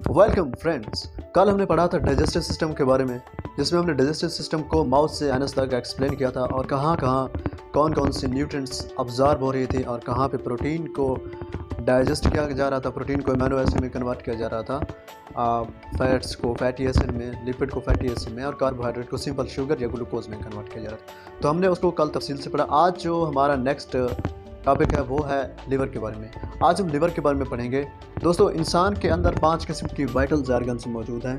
Welcome friends. कल हमने पढ़ा था डाइजेस्टिव सिस्टम के बारे में, जिसमें हमने डाइजेस्टिव सिस्टम को माउथ से एनस तक एक्सप्लेन किया था और कहाँ कहाँ कौन कौन से न्यूट्रिएंट्स अब्जॉर्ब हो रही थी और कहाँ पे प्रोटीन को डाइजेस्ट किया जा रहा था, प्रोटीन को अमीनो एसिड में कन्वर्ट किया जा रहा था, फैट्स को फैटी एसिड में, लिपिड को फैटी एसिड में और कार्बोहाइड्रेट को सिंपल शुगर या ग्लूकोज में कन्वर्ट किया जा रहा था। तो हमने उसको कल तफसील से पढ़ा। आज जो हमारा नेक्स्ट टॉपिक है वो है लिवर के बारे में। आज हम लिवर के बारे में पढ़ेंगे। दोस्तों, इंसान के अंदर 5 किस्म की वाइटल आर्गन्स मौजूद हैं,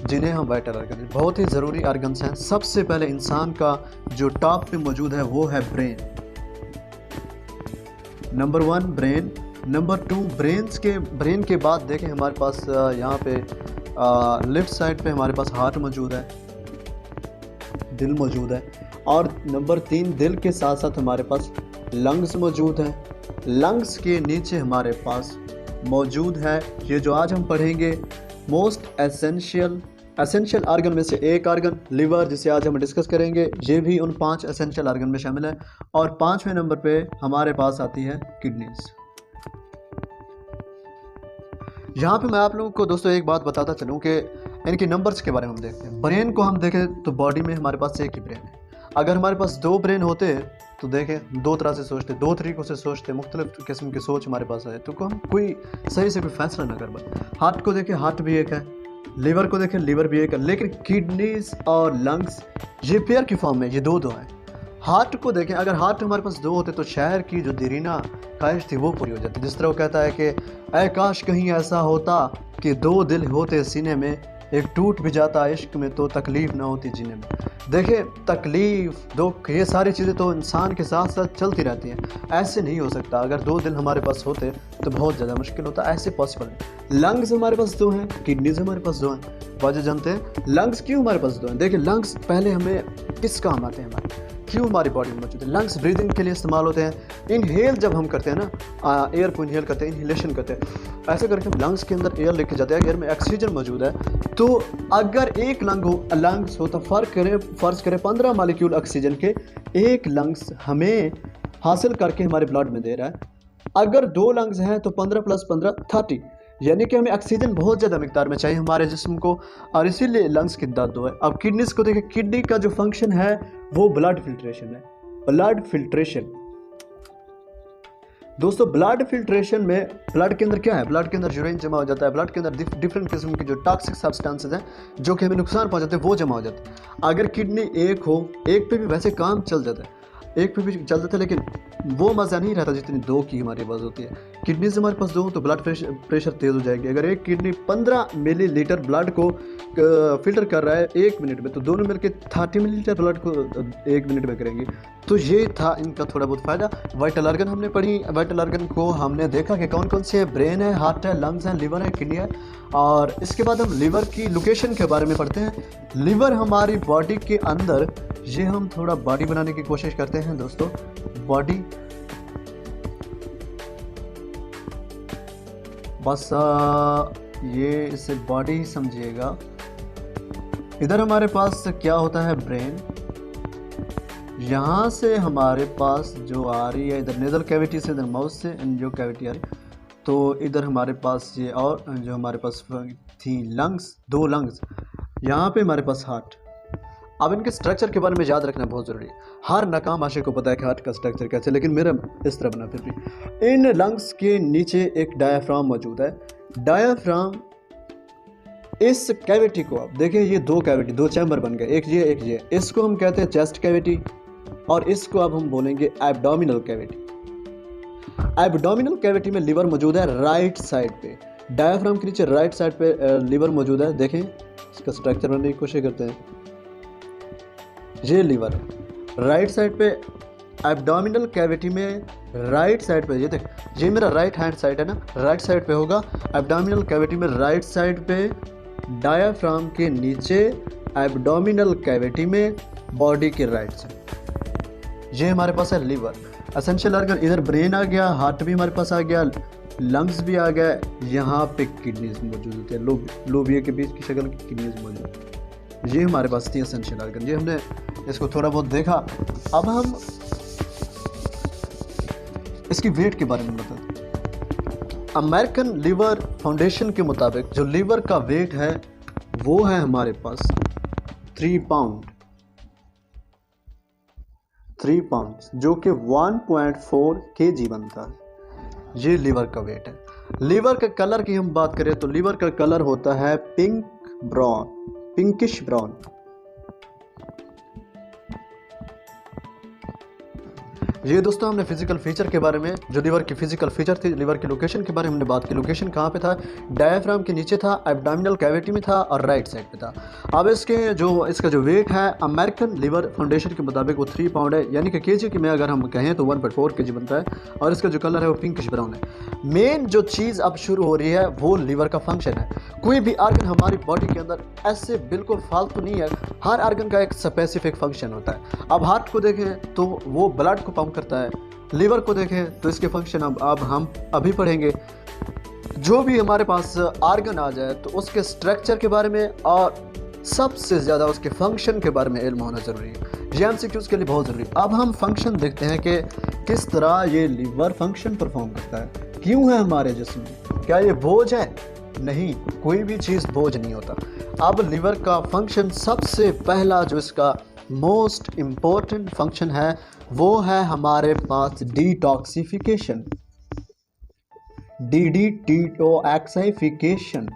जिन्हें हम वाइटल आर्गन, बहुत ही ज़रूरी आर्गन्स हैं। सबसे पहले इंसान का जो टॉप पे मौजूद है वो है brain. Number 1 brain. Number 2 brain के बाद देखें हमारे पास यहाँ पे लेफ्ट साइड पे हमारे पास हार्ट मौजूद है, दिल मौजूद है। और नंबर 3 दिल के साथ साथ हमारे पास लंग्स मौजूद हैं। लंग्स के नीचे हमारे पास मौजूद है ये जो आज हम पढ़ेंगे मोस्ट एसेंशियल आर्गन में से एक आर्गन लिवर, जिसे आज हम डिस्कस करेंगे। ये भी उन 5 एसेंशियल आर्गन में शामिल है। और 5वें नंबर पे हमारे पास आती है किडनीज। यहाँ पे मैं आप लोगों को दोस्तों एक बात बताता चलूँ कि इनके नंबर्स के बारे में हम देखते हैं। ब्रेन को हम देखें तो बॉडी में हमारे पास एक ही ब्रेन है। अगर हमारे पास 2 ब्रेन होते तो देखें 2 तरह से सोचते, 2 तरीक़ों से सोचते, मुख्तलिफ किस्म की सोच हमारे पास है तो हम कोई सही से कोई फैसला ना कर पाए। हार्ट को देखें, हार्ट भी एक है। लिवर को देखें, लिवर भी एक है। लेकिन किडनीज और लंग्स ये पेयर की फॉर्म में, ये दो हैं। हार्ट को देखें, अगर हार्ट हमारे पास 2 होते तो शहर की जो देरीना ख्वाहिश थी वो पूरी हो जाती। जिस तरह वो कहता है कि ऐ काश कहीं ऐसा होता कि 2 दिल होते सीने में, एक टूट भी जाता इश्क में तो तकलीफ़ ना होती जीने में। देखिए, तकलीफ़, दुख, ये सारी चीज़ें तो इंसान के साथ साथ चलती रहती हैं। ऐसे नहीं हो सकता। अगर 2 दिल हमारे पास होते तो बहुत ज़्यादा मुश्किल होता, ऐसे पॉसिबल नहीं। लंग्स हमारे पास 2 हैं, किडनीज हमारे पास 2 हैं। वजह जानते हैं लंग्स क्यों हमारे पास 2 हैं? देखिए, लंग्स पहले हमें किस काम आते हैं, हमारे क्यों हमारी बॉडी में मौजूद है। लंग्स ब्रीदिंग के लिए इस्तेमाल होते हैं। इनहेल जब हम करते हैं ना, एयर को इनहेल करते हैं, इनहेलेशन करते हैं, ऐसे करके हम लंग्स के अंदर एयर लेके जाते हैं। एयर में ऑक्सीजन मौजूद है। तो अगर एक लंग्स हो तो फ़र्ज़ करें 15 मालिक्यूल ऑक्सीजन के एक लंग्स हमें हासिल करके हमारे ब्लड में दे रहा है। अगर 2 लंग्स हैं तो 15 + 15 30, यानी कि हमें ऑक्सीजन बहुत ज़्यादा मिकदार में चाहिए हमारे जिस्म को, और इसीलिए लंग्स की तादाद 2 है। अब किडनीज को देखिए, किडनी का जो फंक्शन है वो ब्लड फिल्ट्रेशन है। ब्लड फिल्ट्रेशन दोस्तों, ब्लड फिल्ट्रेशन में ब्लड के अंदर क्या है? ब्लड के अंदर यूरिन जमा हो जाता है। ब्लड के अंदर डिफरेंट किस्म के जो टॉक्सिक सब्सटेंसेस हैं जो कि हमें नुकसान पहुंचाते हैं वो जमा हो जाते हैं। अगर किडनी एक हो, एक पे भी वैसे काम चल जाता है, एक पे भी चल जाता है, लेकिन वो मज़ा नहीं रहता जितनी 2 की हमारे पास होती है। किडनी से हमारे पास 2 तो ब्लड प्रेशर तेज़ हो जाएगी। अगर एक किडनी 15 मिलीलीटर ब्लड को फिल्टर कर रहा है 1 मिनट में, तो दोनों मिलकर 30 मिलीलीटर ब्लड को 1 मिनट में करेंगी। तो ये था इनका थोड़ा बहुत फ़ायदा। वाइटल आर्गन हमने पढ़ी। वाइटल आर्गन को हमने देखा कि कौन कौन से हैं। ब्रेन है, हार्ट है, लंग्स हैं, लिवर है, किडनी है। और इसके बाद हम लिवर की लोकेशन के बारे में पढ़ते हैं। लिवर हमारी बॉडी के अंदर, ये हम थोड़ा बॉडी बनाने की कोशिश करते हैं दोस्तों। बॉडी बस ये इसे बॉडी ही समझिएगा। इधर हमारे पास क्या होता है? ब्रेन। यहाँ से हमारे पास जो आ रही है, इधर नेज़ल कैविटी से, इधर माउथ से जो कैविटी आ रही है, तो इधर हमारे पास ये, और जो हमारे पास थी लंग्स, 2 लंग्स, यहाँ पे हमारे पास हार्ट। अब इनके स्ट्रक्चर के बारे में याद रखना बहुत ज़रूरी है। हर नाकाम आशिक को पता है कि हार्ट का स्ट्रक्चर कैसे, लेकिन मेरा इस तरह बना। फिर भी इन लंग्स के नीचे एक डायाफ्राम मौजूद है। डायाफ्राम, इस कैविटी को आप देखिए, ये 2 कैविटी, 2 चैम्बर बन गए, एक ये। इसको हम कहते हैं चेस्ट कैविटी, और इसको अब हम बोलेंगे एब्डोमिनल कैविटी। एब्डोमिनल कैविटी में लिवर मौजूद है राइट साइड पे। डायाफ्राम के नीचे राइट साइड पे लिवर मौजूद है। देखें, इसका स्ट्रक्चर बनाने की कोशिश करते हैं। ये लिवर राइट साइड पे, एब्डोमिनल कैविटी में राइट साइड पे, ये देख, ये मेरा राइट हैंड साइड है ना, राइट साइड पे होगा। एब्डोमिनल कैविटी में राइट साइड पे, डायाफ्राम के नीचे, एब्डोमिनल कैविटी में, बॉडी के राइट साइड। ये हमारे पास है लिवर। एसेंशियल आर्गन, इधर ब्रेन आ गया, हार्ट भी हमारे पास आ गया, लंग्स भी आ गए। यहाँ पे किडनीज मौजूद होती है, लोबिया के बीच की शक्ल की किडनीज मौजूद है। ये हमारे पास थी एसेंशियल आर्गन। ये हमने इसको थोड़ा बहुत देखा। अब हम इसकी वेट के बारे में बताते हैं। अमेरिकन लीवर फाउंडेशन के मुताबिक जो लीवर का वेट है वो है हमारे पास 3 पाउंड, जो कि 1.4 kg बनता है। ये लीवर का वेट है। लीवर के कलर की हम बात करें तो लीवर का कलर होता है पिंकिश ब्राउन। ये दोस्तों हमने फिजिकल फीचर के बारे में, जो लीवर की फिजिकल फीचर थी, लीवर की लोकेशन के बारे में हमने बात की। लोकेशन कहाँ पे था? डायफ्राम के नीचे था, एब्डोमिनल कैविटी में था और राइट साइड पे था। अब इसका जो वेट है अमेरिकन लीवर फाउंडेशन के मुताबिक वो 3 पाउंड है, यानी कि केजी में अगर हम कहें तो 1.4 kg बनता है। और इसका जो कलर है वो पिंकिश ब्राउन है। मेन जो चीज़ अब शुरू हो रही है वो लीवर का फंक्शन है। कोई भी आर्गन हमारी बॉडी के अंदर ऐसे बिल्कुल फालतू नहीं है, हर आर्गन का एक स्पेसिफिक फंक्शन होता है। अब हार्ट को देखें तो वो ब्लड को पंप करता है, लीवर को देखें तो इसके फंक्शन अब हम अभी पढ़ेंगे। जो भी हमारे पास आर्गन आ जाए तो उसके स्ट्रक्चर के बारे में और सबसे ज़्यादा उसके फंक्शन के बारे में इल्म होना ज़रूरी है। ये एमसीक्यूज़ के लिए बहुत ज़रूरी है। अब हम फंक्शन देखते हैं कि किस तरह ये लीवर फंक्शन परफॉर्म करता है, क्यों है हमारे जिस्म में, क्या ये बोझ है? नहीं, कोई भी चीज़ बोझ नहीं होता। अब लीवर का फंक्शन, सबसे पहला जो इसका मोस्ट इम्पोर्टेंट फंक्शन है वो है हमारे पास डिटॉक्सिफिकेशन, डिटॉक्सिफिकेशन।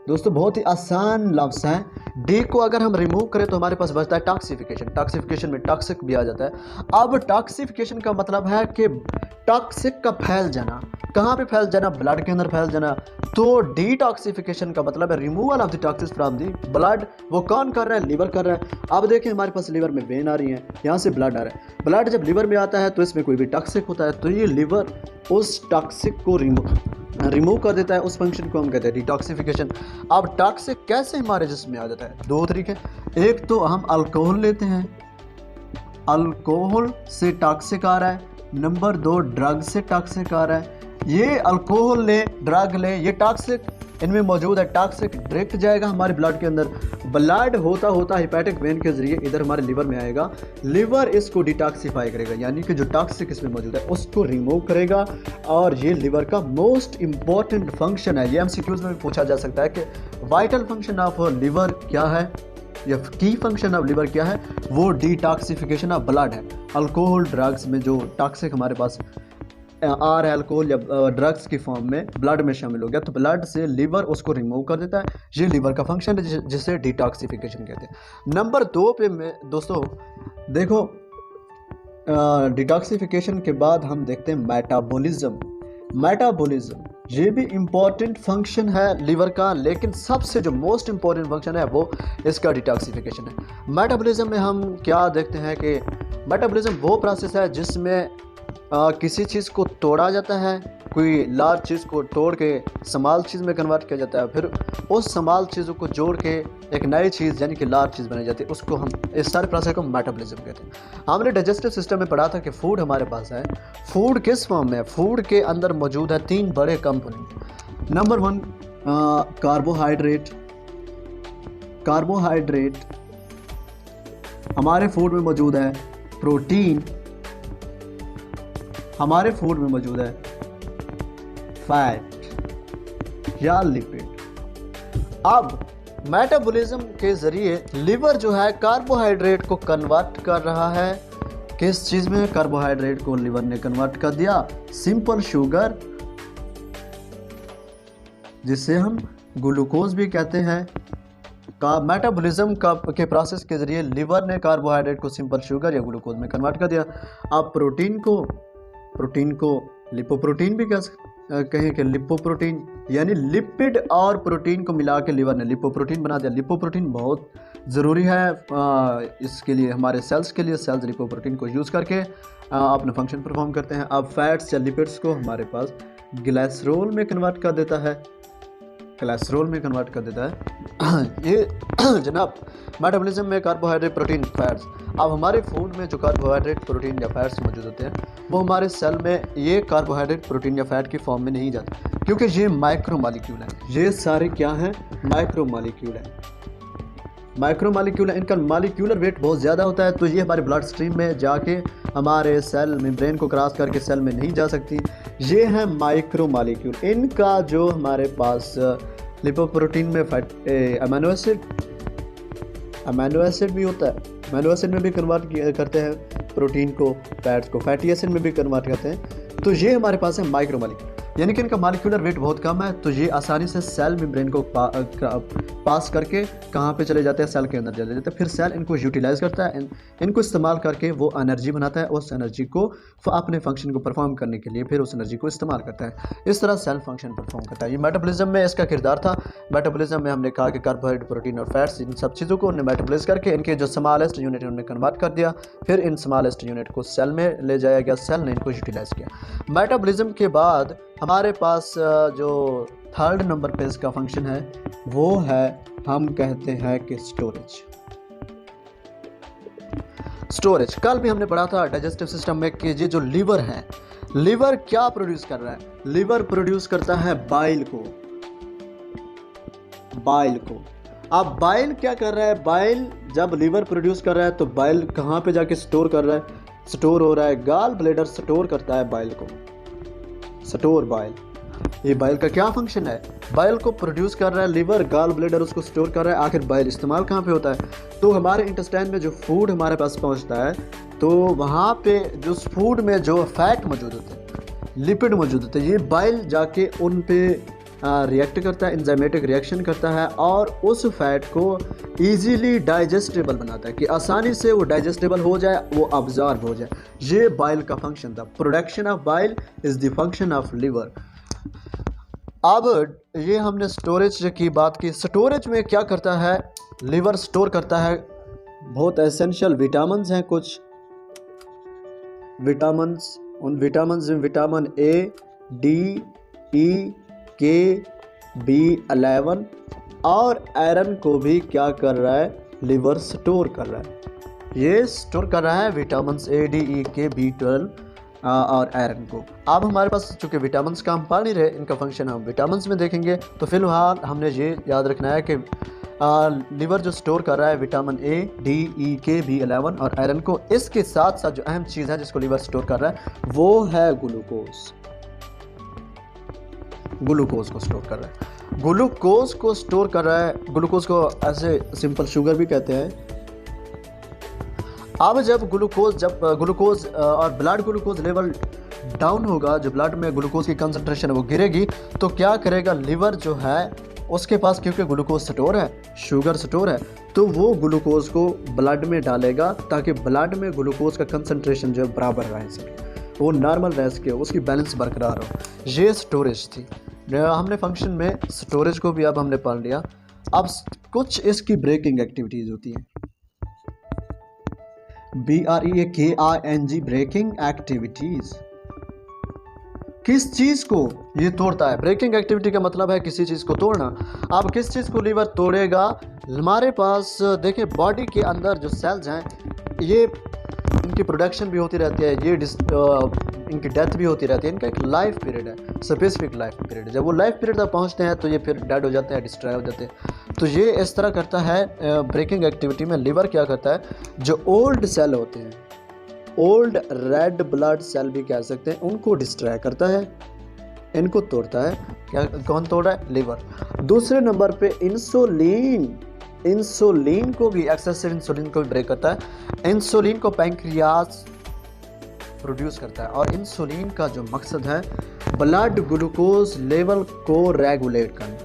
दोस्तों बहुत ही आसान लफ्ज़ है। डी को अगर हम रिमूव करें तो हमारे पास बचता है टॉक्सिफिकेशन। टॉक्सिफिकेशन में टॉक्सिक भी आ जाता है। अब टॉक्सिफिकेशन का मतलब है कि टॉक्सिक का फैल जाना। कहाँ पे फैल जाना? ब्लड के अंदर फैल जाना। तो डिटॉक्सिफिकेशन का मतलब है removal of the toxins from the blood. वो कौन कर रहा है? लीवर कर रहा है। अब देखें हमारे पास लीवर में वेन आ रही है, यहाँ से ब्लड आ रहा है। ब्लड जब लीवर में आता है तो इसमें कोई भी टॉक्सिक होता है, तो ये लीवर उस टॉक्सिक को रिमूव कर देता है। उस फंक्शन को हम कहते हैं डिटॉक्सिफिकेशन। अब टॉक्सिक कैसे हमारे जिस्म में आ जाता है? 2 तरीके। एक तो हम अल्कोहल लेते हैं, अल्कोहल से टॉक्सिक आ रहा है। नंबर 2 ड्रग से टॉक्सिक आ रहा है। ये अल्कोहल ले, ड्रग ले, ये टॉक्सिक इनमें मौजूद है। टॉक्सिक डायरेक्ट जाएगा हमारे ब्लड के अंदर, ब्लड होता होता हेपेटिक वेन के जरिए इधर हमारे लीवर में आएगा। लीवर इसको डिटॉक्सिफाई करेगा, यानी कि जो टॉक्सिक इसमें मौजूद है उसको रिमूव करेगा। और ये लीवर का मोस्ट इंपॉर्टेंट फंक्शन है। ये एमसीक्यूज में भी पूछा जा सकता है कि वाइटल फंक्शन ऑफ लीवर क्या है या की फंक्शन ऑफ लीवर क्या है? वो डिटॉक्सिफिकेशन ऑफ ब्लड है। अल्कोहल ड्रग्स में जो टॉक्सिक हमारे पास आ रहा है, अल्कोहल या ड्रग्स की फॉर्म में ब्लड में शामिल हो गया, तो ब्लड से लीवर उसको रिमूव कर देता है। ये लीवर का फंक्शन है जिसे डिटॉक्सिफिकेशन कहते हैं। नंबर 2 पे में दोस्तों देखो, डिटॉक्सिफिकेशन के बाद हम देखते हैं मेटाबॉलिज्म। मेटाबॉलिज्म ये भी इम्पॉर्टेंट फंक्शन है लीवर का, लेकिन सबसे जो मोस्ट इम्पॉर्टेंट फंक्शन है वो इसका डिटॉक्सिफिकेशन है। मेटाबॉलिज्म में हम क्या देखते हैं कि मेटाबॉलिज्म वो प्रोसेस है जिसमें किसी चीज़ को तोड़ा जाता है, कोई लार्ज चीज़ को तोड़ के स्मॉल चीज़ में कन्वर्ट किया जाता है, फिर उस स्मॉल चीज़ों को जोड़ के एक नई चीज़ यानी कि लार्ज चीज़ बनाई जाती है, उसको हम इस सारे प्रोसेस को मेटाबॉलिज्म कहते हैं। हमने डाइजेस्टिव सिस्टम में पढ़ा था कि फूड हमारे पास है। फूड किस फॉर्म में है? फूड के अंदर मौजूद है 3 बड़े कंपोनेंट। Number 1 carbohydrate. कार्बोहाइड्रेट हमारे फूड में मौजूद है। प्रोटीन हमारे फूड में मौजूद है। फैट या लिपिड। अब मेटाबॉलिज्म के जरिए लिवर जो है कार्बोहाइड्रेट को कन्वर्ट कर रहा है। किस चीज़ में? कार्बोहाइड्रेट को लिवर ने कन्वर्ट कर दिया सिंपल शुगर, जिसे हम ग्लूकोज भी कहते हैं। मेटाबॉलिज्म के प्रोसेस के जरिए लिवर ने कार्बोहाइड्रेट को सिंपल शुगर या ग्लूकोज में कन्वर्ट कर दिया। अब प्रोटीन को लिपोप्रोटीन भी कहें कि लिपोप्रोटीन, यानी लिपिड और प्रोटीन को मिला के लिवर ने लिपोप्रोटीन बना दिया। लिपोप्रोटीन बहुत ज़रूरी है इसके लिए, हमारे सेल्स के लिए। सेल्स लिपोप्रोटीन को यूज़ करके अपना फंक्शन परफॉर्म करते हैं। अब फैट्स या लिपिड्स को हमारे पास ग्लाइसरोल में कन्वर्ट कर देता है। ये जनाब मेटाबॉलिज्म में कार्बोहाइड्रेट, प्रोटीन, फैट्स। अब हमारे फूड में जो कार्बोहाइड्रेट, प्रोटीन या फैट्स मौजूद होते हैं वो हमारे सेल में ये कार्बोहाइड्रेट, प्रोटीन या फैट की फॉर्म में नहीं जाते, क्योंकि ये माइक्रो मॉलिक्यूल है। ये सारे क्या हैं? माइक्रो मॉलिक्यूल है। माइक्रो मालिक्यूल, इनका मालिक्यूलर वेट बहुत ज़्यादा होता है, तो ये हमारे ब्लड स्ट्रीम में जाके हमारे सेल मेम्ब्रेन को क्रॉस करके सेल में नहीं जा सकती। ये है माइक्रो मालिक्यूल। इनका जो हमारे पास लिपोप्रोटीन में अमीनो एसिड भी होता है, अमीनो एसिड में भी कन्वर्ट करते हैं प्रोटीन को, फैट्स को फैटी एसिड में भी कन्वर्ट करते हैं। तो ये हमारे पास है माइक्रो मालिक्यूल, यानी कि इनका मालिक्यूलर वेट बहुत कम है, तो ये आसानी से सेल मेम्ब्रेन को पास करके कहाँ पे चले जाते हैं, सेल के अंदर चले जाते हैं। फिर सेल इनको यूटिलाइज करता है, इनको इस्तेमाल करके वो एनर्जी बनाता है, उस एनर्जी को अपने फंक्शन को परफॉर्म करने के लिए फिर उस एनर्जी को इस्तेमाल करता है। इस तरह सेल फंक्शन परफॉर्म करता है। ये मेटाबॉलिज्म में इसका किरदार था। मेटाबॉलिज्म में हमने कहा कि कार्बोहाइड्रेट, प्रोटीन और फैट्स, इन सब चीज़ों को उन्हें मेटाबॉलाइज करके इनके जो स्मॉलेस्ट यूनिट है उन्हें कन्वर्ट कर दिया, फिर इन स्मॉलेस्ट यूनिट को सेल में ले जाया गया, सेल ने इनको यूटिलाइज किया। मेटाबॉलिज्म के बाद हमारे पास जो थर्ड नंबर पे इसका फंक्शन है वो है, हम कहते हैं कि स्टोरेज। कल भी हमने पढ़ा था डाइजेस्टिव सिस्टम में कि ये जो लीवर है, लीवर क्या प्रोड्यूस कर रहा है? लीवर प्रोड्यूस करता है बाइल को। अब बाइल क्या कर रहा है? बाइल जब लीवर प्रोड्यूस कर रहा है तो बाइल कहाँ पे जाके स्टोर कर रहा है? स्टोर हो रहा है, गॉल ब्लैडर स्टोर करता है बाइल को, स्टोर बाइल। ये बाइल का क्या फंक्शन है? बाइल को प्रोड्यूस कर रहा है लीवर, गॉल ब्लैडर उसको स्टोर कर रहा है। आखिर बाइल इस्तेमाल कहाँ पे होता है? तो हमारे इंटेस्टाइन में जो फूड हमारे पास पहुँचता है, तो वहाँ पे जो फूड में जो फैट मौजूद होते हैं, लिपिड मौजूद होते हैं, ये बाइल जाके उन पे रिएक्ट करता है, एंजाइमेटिक रिएक्शन करता है और उस फैट को इजीली डाइजेस्टेबल बनाता है कि आसानी से वो डाइजेस्टेबल हो जाए, वो अब्जॉर्ब हो जाए। ये बाइल का फंक्शन था। Production of bile is the function of liver. अब ये हमने स्टोरेज की बात की। स्टोरेज में क्या करता है? लिवर स्टोर करता है बहुत एसेंशियल विटामिन्स हैं, कुछ विटामिन्स, उन विटामिन्स में विटामिन ए, डी, ई, के, B11 और आयरन को भी क्या कर रहा है? लिवर स्टोर कर रहा है। ये स्टोर कर रहा है विटामिन्स ए, डी, ई, के, B12 और आयरन को। अब हमारे पास चूँकि विटामिन्स का हम पढ़ नहीं रहे, इनका फंक्शन हम विटामिन्स में देखेंगे। तो फिलहाल हमने ये याद रखना है कि लिवर जो स्टोर कर रहा है विटामिन ए, डी, ई, के, B11 और आयरन को। इसके साथ साथ जो अहम चीज़ है जिसको लिवर स्टोर कर रहा है वो है ग्लूकोज। ग्लूकोज को स्टोर कर रहा है। ग्लूकोज को स्टोर कर रहा है। ग्लूकोज को ऐसे सिंपल शुगर भी कहते हैं। अब जब ग्लूकोज और ब्लड ग्लूकोज लेवल डाउन होगा, जो ब्लड में ग्लूकोज की कंसंट्रेशन है वो गिरेगी, तो क्या करेगा लिवर जो है उसके पास, क्योंकि ग्लूकोज स्टोर है, शुगर स्टोर है, तो वो ग्लूकोज को ब्लड में डालेगा ताकि ब्लड में ग्लूकोज का कंसंट्रेशन जो है बराबर रह सके, वो नॉर्मल रह सके, उसकी बैलेंस बरकरार हो। ये स्टोरेज थी। हमने फंक्शन में स्टोरेज को भी अब हमने पढ़ लिया। अब कुछ इसकी ब्रेकिंग एक्टिविटीज़ होती हैं। BREAKING, breaking activities. किस चीज़ को ये तोड़ता है? ब्रेकिंग एक्टिविटी का मतलब है किसी चीज़ को तोड़ना। अब किस चीज़ को लीवर तोड़ेगा? हमारे पास देखिए बॉडी के अंदर जो सेल्स हैं, ये इनकी प्रोडक्शन भी होती रहती है, ये इनकी डेथ भी होती रहती है। इनका एक लाइफ पीरियड है, स्पेसिफिक लाइफ पीरियड है। जब वो लाइफ पीरियड तक पहुंचते हैं तो ये फिर डेड हो जाते हैं, डिस्ट्रॉय हो जाते हैं। तो ये इस तरह करता है। ब्रेकिंग एक्टिविटी में लिवर क्या करता है? जो ओल्ड सेल होते हैं, ओल्ड रेड ब्लड सेल भी कह सकते हैं, उनको डिस्ट्रॉय करता है, इनको तोड़ता है। क्या कौन तोड़ रहा है? लिवर। दूसरे नंबर पे इंसुलिन को भी, एक्सेसिव इंसुलिन को भी ब्रेक करता है। इंसुलिन को पैंक्रियास प्रोड्यूस करता है और इंसुलिन का जो मकसद है ब्लड ग्लूकोज लेवल को रेगुलेट करना।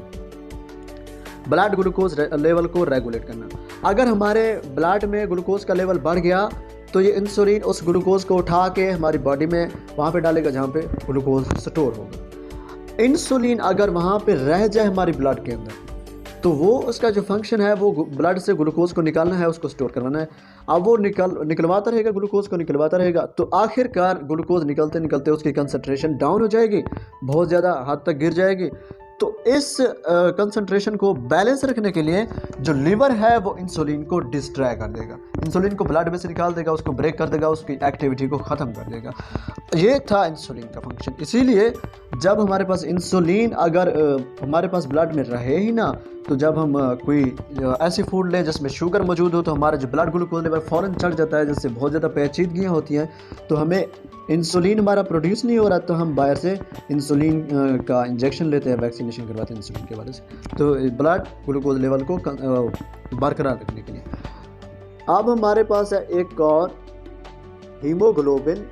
ब्लड ग्लूकोज लेवल को रेगुलेट करना। अगर हमारे ब्लड में ग्लूकोज का लेवल बढ़ गया तो ये इंसुलिन उस ग्लूकोज को उठा के हमारी बॉडी में वहाँ पे डालेगा जहाँ पे ग्लूकोज स्टोर होगा। इंसुलिन अगर वहाँ पे रह जाए हमारी ब्लड के अंदर, तो वो उसका जो फंक्शन है वो ब्लड से ग्लूकोज को निकालना है, उसको स्टोर करवाना है। अब वो निकलवाता रहेगा, ग्लूकोज को निकलवाता रहेगा, तो आखिरकार ग्लूकोज निकलते निकलते उसकी कंसंट्रेशन डाउन हो जाएगी, बहुत ज़्यादा हद तक गिर जाएगी। तो इस कंसंट्रेशन को बैलेंस रखने के लिए जो लीवर है वो इंसुलिन को डिस्ट्रॉय कर देगा, इंसुलिन को ब्लड में से निकाल देगा, उसको ब्रेक कर देगा, उसकी एक्टिविटी को ख़त्म कर देगा। ये था इंसुलिन का फंक्शन। इसीलिए जब हमारे पास इंसुलिन अगर हमारे पास ब्लड में रहे ही ना, तो जब हम कोई ऐसी फूड लें जिसमें शुगर मौजूद हो तो हमारा जो ब्लड ग्लूकोज लेवल फ़ौरन चढ़ जाता है, जिससे बहुत ज़्यादा पेचीदगियाँ होती हैं। तो हमें इंसुलिन हमारा प्रोड्यूस नहीं हो रहा, तो हम बाहर से इंसुलिन का इंजेक्शन लेते हैं, वैक्सीनेशन करवाते हैं इंसुलिन के वजह से, तो ब्लड ग्लूकोज लेवल को बरकरार रखने के लिए। अब हमारे पास है एक और हीमोग्लोबिन,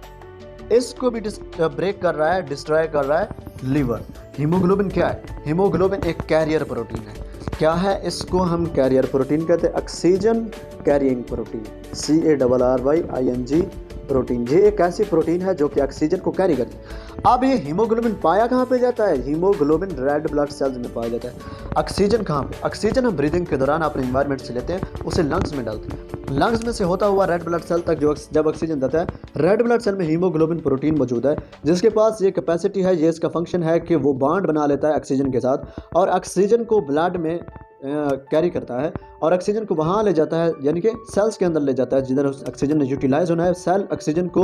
इसको भी ब्रेक कर रहा है, डिस्ट्रॉय कर रहा है लीवर। हीमोग्लोबिन क्या है? हीमोग्लोबिन एक कैरियर प्रोटीन है। क्या है? इसको हम कैरियर प्रोटीन कहते हैं, ऑक्सीजन कैरियरिंग प्रोटीन, CARRYING प्रोटीन। ये एक ऐसी प्रोटीन है जो कि ऑक्सीजन को कैरी करती है। अब ये हीमोग्लोबिन पाया कहाँ पे जाता है? हीमोग्लोबिन रेड ब्लड सेल्स में पाया जाता है। ऑक्सीजन कहाँ पे? ऑक्सीजन हम ब्रीदिंग के दौरान अपने एनवायरनमेंट से लेते हैं, उसे लंग्स में डालते हैं। लंग्स में से होता हुआ रेड ब्लड सेल तक जब ऑक्सीजन जाता है, रेड ब्लड सेल में हीमोग्लोबिन प्रोटीन मौजूद है, जिसके पास ये कैपेसिटी है, ये इसका फंक्शन है कि वो बॉन्ड बना लेता है ऑक्सीजन के साथ और ऑक्सीजन को ब्लड में कैरी करता है और ऑक्सीजन को वहाँ ले जाता है, यानी कि सेल्स के अंदर ले जाता है जिधर ऑक्सीजन ने यूटिलाइज होना है। सेल ऑक्सीजन को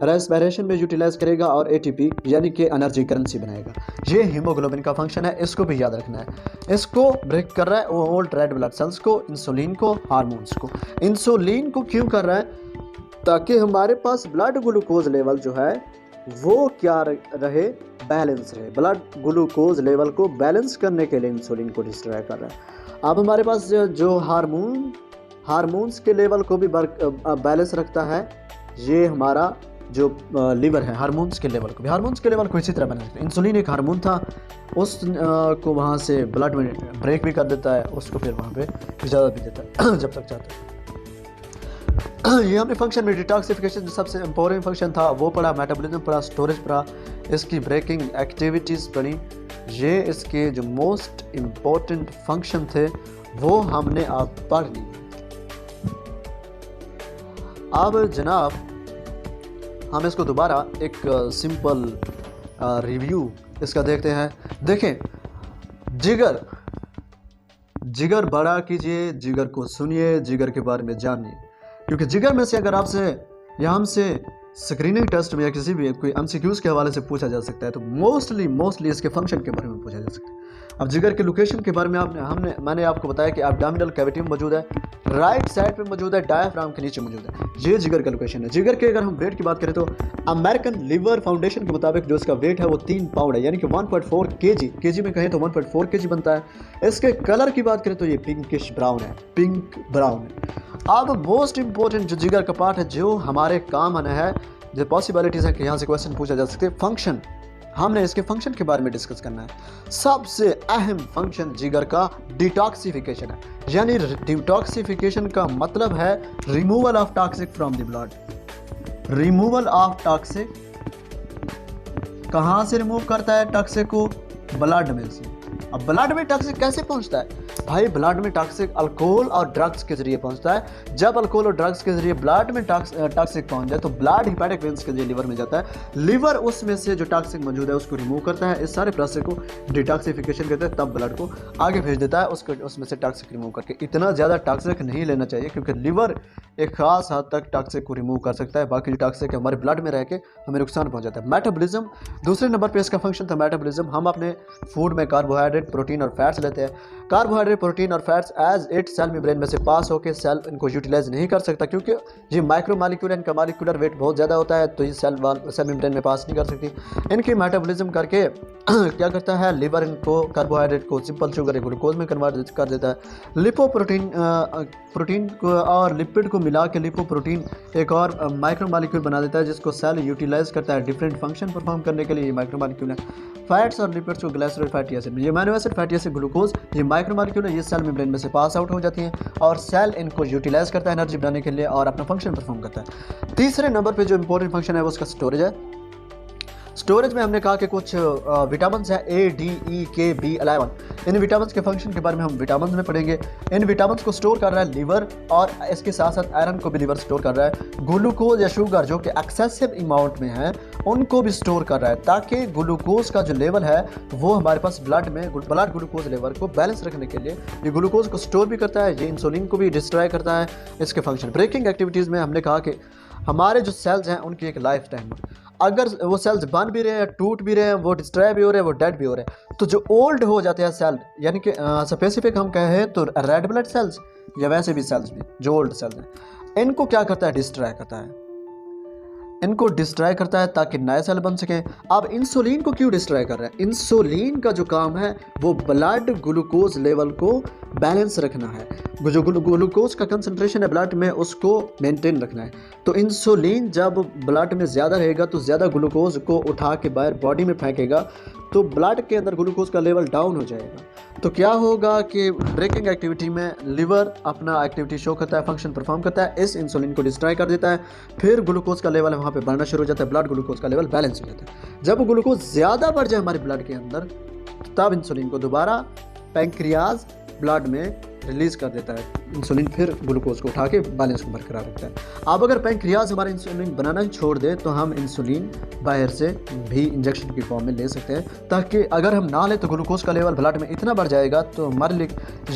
रेस्पिरेशन में यूटिलाइज करेगा और ATP यानी कि एनर्जी करेंसी बनाएगा। ये हीमोग्लोबिन का फंक्शन है, इसको भी याद रखना है। इसको ब्रेक कर रहा है ओल्ड रेड ब्लड सेल्स को, इंसुलिन को, हार्मोन्स को। इंसुलिन को क्यों कर रहा है? ताकि हमारे पास ब्लड ग्लूकोज लेवल जो है वो क्या रहे? बैलेंस रहे। ब्लड ग्लूकोज लेवल को बैलेंस करने के लिए इंसुलिन को डिस्ट्रॉय कर रहा है। अब हमारे पास जो हार्मोन्स के लेवल को भी बैलेंस रखता है, ये हमारा जो लीवर है, हार्मोन्स के लेवल को इसी तरह बैलेंस रखता है। इंसुलिन एक हार्मोन था, उस को वहाँ से ब्लड में ब्रेक भी कर देता है, उसको फिर वहाँ पे इजाज़त भी देता है जब तक चाहता है। ये हमने फंक्शन में डिटॉक्सिफिकेशन जो सबसे इम्पोर्टेंट फंक्शन था वो पढ़ा, मेटाबॉलिज्म पढ़ा, स्टोरेज पढ़ा, इसकी ब्रेकिंग एक्टिविटीज़ पढ़ी। ये इसके जो मोस्ट इम्पोर्टेंट फंक्शन थे वो हमने आप पढ़ ली। अब जनाब हम इसको दोबारा एक सिंपल रिव्यू इसका देखते हैं। देखें, जिगर बड़ा कीजिए, जिगर को सुनिए, जिगर के बारे में जानिए, क्योंकि जिगर में से अगर आपसे या हमसे स्क्रीनिंग टेस्ट में या किसी भी कोई MCQs के हवाले से पूछा जा सकता है तो मोस्टली इसके फंक्शन के बारे में पूछा जा सकता है। अब जिगर के लोकेशन के बारे में मैंने आपको बताया कि एब्डोमिनल कैविटी में मौजूद है, राइट साइड पे मौजूद है, डायफ्राम के नीचे मौजूद है। ये जिगर का लोकेशन है। जिगर के अगर हम वेट की बात करें तो अमेरिकन लिवर फाउंडेशन के मुताबिक जो इसका वेट है वो 3 पाउंड है, यानी कि 1.4 kg में कहें तो 1.4 kg बनता है। इसके कलर की बात करें तो ये पिंकिश ब्राउन है, पिंक ब्राउन है। अब मोस्ट इंपॉर्टेंट जो जिगर का पार्ट है जो हमारे काम आना है, जो पॉसिबिलिटीज़ है कि यहाँ से क्वेश्चन पूछा जा सकते हैं, फंक्शन, हमने इसके फंक्शन के बारे में डिस्कस करना है। सबसे अहम फंक्शन जिगर का डिटॉक्सिफिकेशन है, यानी डिटॉक्सिफिकेशन का मतलब है removal of toxic from the blood. Removal of toxic कहाँ से रिमूव करता है टॉक्सिक को? ब्लड में से। अब ब्लड में टॉक्सिक कैसे पहुंचता है भाई? ब्लड में टॉक्सिक अल्कोहल और ड्रग्स के जरिए पहुंचता है। जब अल्कोहल और ड्रग्स के जरिए ब्लड में टॉक्सिक पहुंच जाए तो ब्लड हिपैटिक वेन्स के जरिए लिवर में जाता है। लिवर उसमें से जो टॉक्सिक मौजूद है उसको रिमूव करता है। इस सारे प्रोसेस को डिटॉक्सिफिकेशन कहते हैं। तब ब्लड को आगे भेज देता है उसको, उसमें से टॉक्सिक रिमूव करके। इतना ज़्यादा टॉक्सिक नहीं लेना चाहिए क्योंकि लिवर एक खास हद तक टॉक्सिक को रिमूव कर सकता है, बाकी जो टॉक्सिक हमारे ब्लड में रह के हमें नुकसान पहुंचाता है। मेटाबॉलिज्म दूसरे नंबर पे इसका फंक्शन था। मेटाबॉलिज्म, हम अपने फूड में कार्बोहाइड्रेट, प्रोटीन और फैट्स लेते हैं। कार्बोहाइड्रेट, प्रोटीन और fats as it cell membrane में से पास होकर सेल इनको यूटिलाइज नहीं कर सकता क्योंकि ये माइक्रो मॉलिक्यूल, इनका मॉलिक्यूलर वेट बहुत ज़्यादा होता है, तो ये सेल मेम्ब्रेन में पास नहीं कर सकती। इनकी मेटाबॉलिज्म करके क्या करता है, लिवर इनको कार्बोहाइड्रेट को सिंपल शुगर या ग्लूकोज में कन्वर्ट कर देता है। लिपोप्रोटीन, प्रोटीन को और लिपिड को मिला के लिपोप्रोटीन एक और माइक्रो मॉलिक्यूल बना देता है जिसको सेल यूटिलाइज करता है डिफरेंट फंक्शन परफॉर्म करने के लिए। ये माइक्रो मॉलिक्यूल है। फैट्स और लिपिड्स को ग्लाइसरॉल फैटी एसिड, ये amino acid, fatty acid, glucose, ये माइक्रो मॉलिक्यूल है, ये सेल मेम्ब्रेन में से पास आउट हो जाती हैं और सेल इनको यूटिलाइज करता है एनर्जी बनाने के लिए और अपना फंक्शन परफॉर्म करता है। तीसरे नंबर पे जो इंपॉर्टेंट फंक्शन है वो उसका स्टोरेज है। स्टोरेज में हमने कहा कि कुछ विटामिन है A, D, E, K, B11। In vitamin के फंक्शन के बारे में हम विटामिन में पढ़ेंगे। इन विटामिन को स्टोर कर रहा है लिवर और इसके साथ साथ आयरन को भी लिवर स्टोर कर रहा है। ग्लूकोज या शुगर जो कि एक्सेसिव अमाउंट में है उनको भी स्टोर कर रहा है, ताकि ग्लूकोज का जो लेवल है वो हमारे पास ब्लड ग्लूकोज लेवल को बैलेंस रखने के लिए ये ग्लूकोज को स्टोर भी करता है, ये इंसुलिन को भी डिस्ट्रॉय करता है। इसके फंक्शन ब्रेकिंग एक्टिविटीज़ में हमने कहा कि हमारे जो सेल्स हैं उनकी एक लाइफ टाइम, अगर वो सेल्स बन भी रहे हैं, टूट भी रहे हैं, वो डिस्ट्रॉय भी हो रहे हैं, वो डेड भी हो रहे हैं, तो जो ओल्ड हो जाते हैं सेल, यानी कि स्पेसिफिक हम कहें तो रेड ब्लड सेल्स या वैसे भी सेल्स भी जो ओल्ड सेल्स हैं, इनको क्या करता है, डिस्ट्रॉय करता है, इनको डिस्ट्रॉय करता है ताकि नए सेल बन सकें। अब इंसुलिन को क्यों डिस्ट्रॉय कर रहा है? इंसुलिन का जो काम है वो ब्लड ग्लूकोज लेवल को बैलेंस रखना है, जो ग्लूकोज का कंसंट्रेशन है ब्लड में उसको मेंटेन रखना है। तो इंसुलिन जब ब्लड में ज़्यादा रहेगा तो ज़्यादा ग्लूकोज को उठा के बाहर बॉडी में फेंकेगा, तो ब्लड के अंदर ग्लूकोज का लेवल डाउन हो जाएगा। तो क्या होगा कि ब्रेकिंग एक्टिविटी में लिवर अपना एक्टिविटी शो करता है, फंक्शन परफॉर्म करता है, इस इंसुलिन को डिस्ट्रॉय कर देता है, फिर ग्लूकोज का लेवल वहाँ पे बढ़ना शुरू हो जाता है, ब्लड ग्लूकोज का लेवल बैलेंस हो जाता है। जब ग्लूकोज ज़्यादा बढ़ जाए हमारे ब्लड के अंदर, तब इंसुलिन को दोबारा पैंक्रियाज ब्लड में रिलीज कर देता है, इंसुलिन फिर ग्लूकोज को उठा के बैलेंस को बरकरार रखता है। अब अगर पैंक्रियाज हमारा इंसुलिन बनाना ही छोड़ दे तो हम इंसुलिन बाहर से भी इंजेक्शन की फॉर्म में ले सकते हैं, ताकि अगर हम ना लें तो ग्लूकोज का लेवल ब्लड में इतना बढ़ जाएगा तो हमारे लिए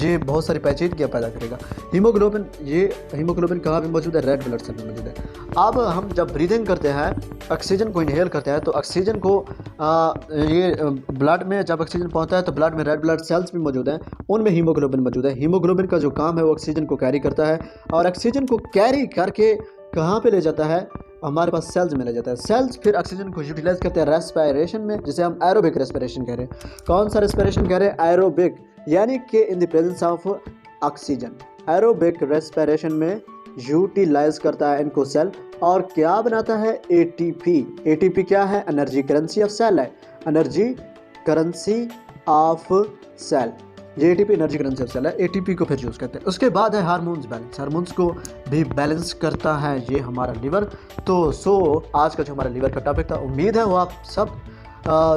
ये बहुत सारी पेचीदगियाँ पैदा करेगा। हीमोग्लोबिन कहाँ भी मौजूद है? रेड ब्लड सेल में मौजूद है। अब हम जब ब्रीदिंग करते हैं, ऑक्सीजन को इनहेल करते हैं, तो ऑक्सीजन को ये ब्लड में जब ऑक्सीजन पहुँचता है तो ब्लड में रेड ब्लड सेल्स भी मौजूद हैं, उनमें हीमोग्लोबिन मौजूद है। हीमोग्लोबिन का जो काम है वो ऑक्सीजन को कैरी करता है, और ऑक्सीजन को कैरी करके कहाँ पे ले जाता है? हमारे पास सेल्स में ले जाता है। सेल्स फिर ऑक्सीजन को यूटिलाइज करते हैं रेस्पिरेशन में, जिसे हम एरोबिक रेस्पिरेशन कह रहे हैं। कौन सा रेस्पिरेशन कह रहे हैं? एरोबिक, यानी कि in the presence of oxygen. Aerobic respiration में यूटिलाइज करता है इनको सेल, और क्या बनाता है? एटीपी। एटीपी क्या है? एनर्जी करेंसी ऑफ सेल है, एनर्जी करेंसी ऑफ सेल। ये ATP energy currency of cell है, एटीपी को फिर यूज़ करते हैं। उसके बाद है हार्मोन्स बैलेंस, हार्मोन्स को भी बैलेंस करता है ये हमारा लिवर। तो आज का जो हमारा लिवर का टॉपिक था, उम्मीद है वो आप सब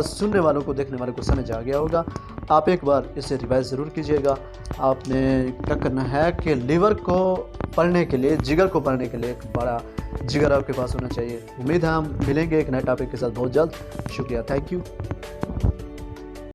सुनने वालों को, देखने वालों को समझ आ गया होगा। आप एक बार इसे रिवाइज ज़रूर कीजिएगा। आपने क्या करना है कि लिवर को पढ़ने के लिए, जिगर को पढ़ने के लिए एक बड़ा जिगर आपके पास होना चाहिए। उम्मीद है हम मिलेंगे एक नए टॉपिक के साथ बहुत जल्द। शुक्रिया, थैंक यू।